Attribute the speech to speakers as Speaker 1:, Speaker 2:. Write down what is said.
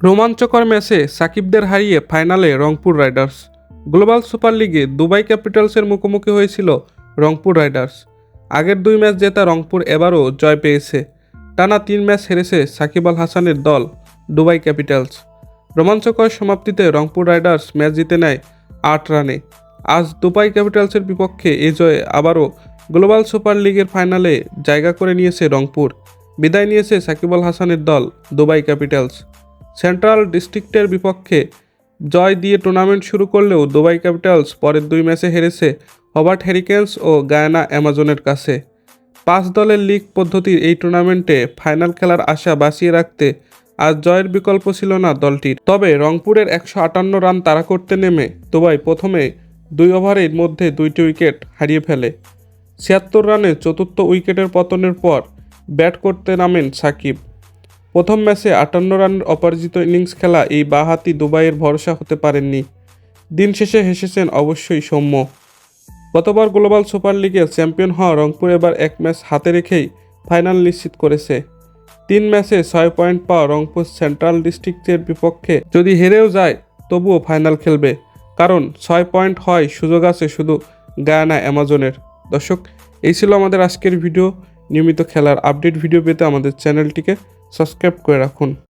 Speaker 1: রোমাঞ্চকর ম্যাচে সাকিবদের হারিয়ে ফাইনালে রংপুর রাইডার্স। গ্লোবাল সুপার লিগে দুবাই ক্যাপিটালসের মুখোমুখি হয়েছিল রংপুর রাইডার্স। আগের 2 ম্যাচ জেতা রংপুর এবারও জয় পেয়েছে। টানা 3 ম্যাচ হেরেছে সাকিব আল হাসানের দল দুবাই ক্যাপিটালস। রোমাঞ্চকর সমাপ্তিতে রংপুর রাইডার্স ম্যাচ জিতে নেয় 8 রানে। আজ দুবাই ক্যাপিটালসের বিপক্ষে এ জয়ে আবারও গ্লোবাল সুপার লিগের ফাইনালে জায়গা করে নিয়েছে রংপুর। বিদায় নিয়েছে সাকিব আল হাসানের দল দুবাই ক্যাপিটালস। সেন্ট্রাল ডিস্ট্রিক্টের বিপক্ষে জয় দিয়ে টুর্নামেন্ট শুরু করলেও দুবাই ক্যাপিটালস পরের 2 ম্যাচে হেরেছে হবার্ট হ্যারিকেনস ও গায়ানা অ্যামাজনের কাছে। 5 দলের লিগ পদ্ধতির এই টুর্নামেন্টে ফাইনাল খেলার আশা বাঁচিয়ে রাখতে আজ জয়ের বিকল্প ছিল না দলটির। তবে রংপুরের 158 রান তাড়া করতে নেমে দুবাই প্রথমে 2 ওভারের মধ্যে 2টি উইকেট হারিয়ে ফেলে। 76 রানে চতুর্থ উইকেটের পতনের পর ব্যাট করতে নামেন সাকিব। প্রথম ম্যাচে 58 রানের অপরাজিত ইনিংস খেলা এই বাঁহাতি দুবাইয়ের ভরসা হতে পারেননি। দিন শেষে হেসেছেন অবশ্যই সৌম্য। গতবার গ্লোবাল সুপার লিগে চ্যাম্পিয়ন হওয়া রংপুর এবার 1 ম্যাচ হাতে রেখেই ফাইনাল নিশ্চিত করেছে। 3 ম্যাচে 6 পয়েন্ট পাওয়া রংপুর সেন্ট্রাল ডিস্ট্রিক্টের বিপক্ষে যদি হেরেও যায় তবুও ফাইনাল খেলবে, কারণ 6 পয়েন্ট হয় সুযোগ আছে শুধু গায়ানা অ্যামাজনের। দর্শক, এই ছিল আমাদের আজকের ভিডিও। নিয়মিত খেলার আপডেট ভিডিও পেতে আমাদের চ্যানেলটিকে সাবস্ক্রাইব করে রাখুন।